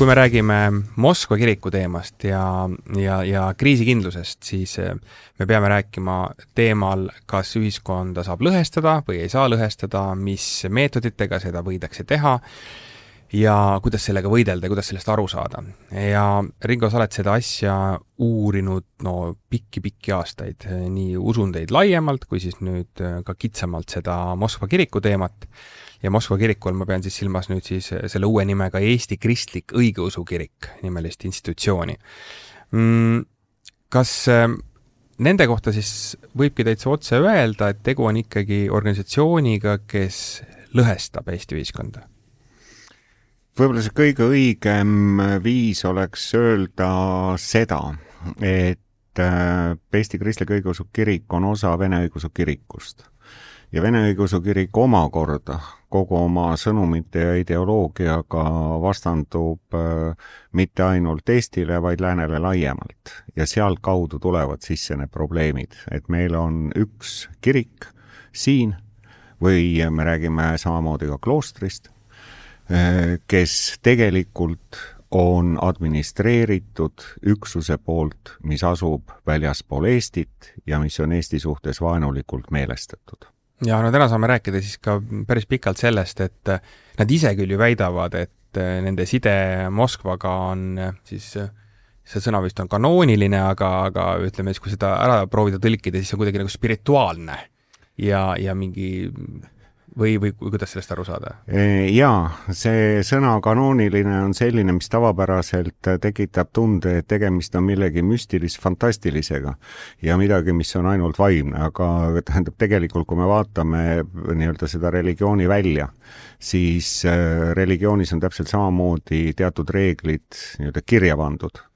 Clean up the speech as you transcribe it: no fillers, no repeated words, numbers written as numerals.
Kui me räägime Moskva kiriku teemast ja kriisikindlusest, siis me peame rääkima teemal, kas ühiskonda saab lõhestada või ei saa lõhestada, mis meetoditega seda võidakse teha ja kuidas sellega võidelda ja kuidas sellest aru saada. Ja Ringo, sa oled seda asja uurinud pikki aastaid, nii usundeid laiemalt kui siis nüüd ka kitsamalt seda Moskva kiriku teemat. Ja Moskva kirikul ma pean siis silmas nüüd siis selle uue nimega Eesti Kristlik Õigeusu Kirik nimelist institutsiooni. Kas nende kohta siis võibki täitsa otse öelda, et tegu on ikkagi organisatsiooniga, kes lõhestab Eesti ühiskonda? Võib-olla see kõige õigem viis oleks öelda seda, et Eesti Kristlik Õigeusu Kirik on osa Vene Õigeusu Kirikust. Ja Vene Õigeusu Kirik omakorda kogu oma sõnumite ja ideoloogiaga vastandub mitte ainult Eestile, vaid läänele laiemalt. Ja sealt kaudu tulevad sisse need probleemid, et meil on üks kirik siin või me räägime samamoodi ka kloostrist, kes tegelikult on administreeritud üksuse poolt, mis asub väljaspool Eestit ja mis on Eesti suhtes vaenulikult meelestatud. Ja täna saame rääkida siis ka päris pikalt sellest, et nad ise küll ju väidavad, et nende side Moskvaga on siis, see sõna vist on kanooniline, aga ütleme, kui seda ära proovida tõlkida, siis see on kuidagi nagu spirituaalne ja mingi või kuidas sellest aru saada? Jaa, see sõna kanooniline on selline, mis tavapäraselt tekitab tunde, et tegemist on millegi müstilis-fantastilisega ja midagi, mis on ainult vaimne, aga tähendab tegelikult, kui me vaatame nii-öelda seda religiooni välja, siis religioonis on täpselt samamoodi teatud reeglid nii-öelda kirja pandud.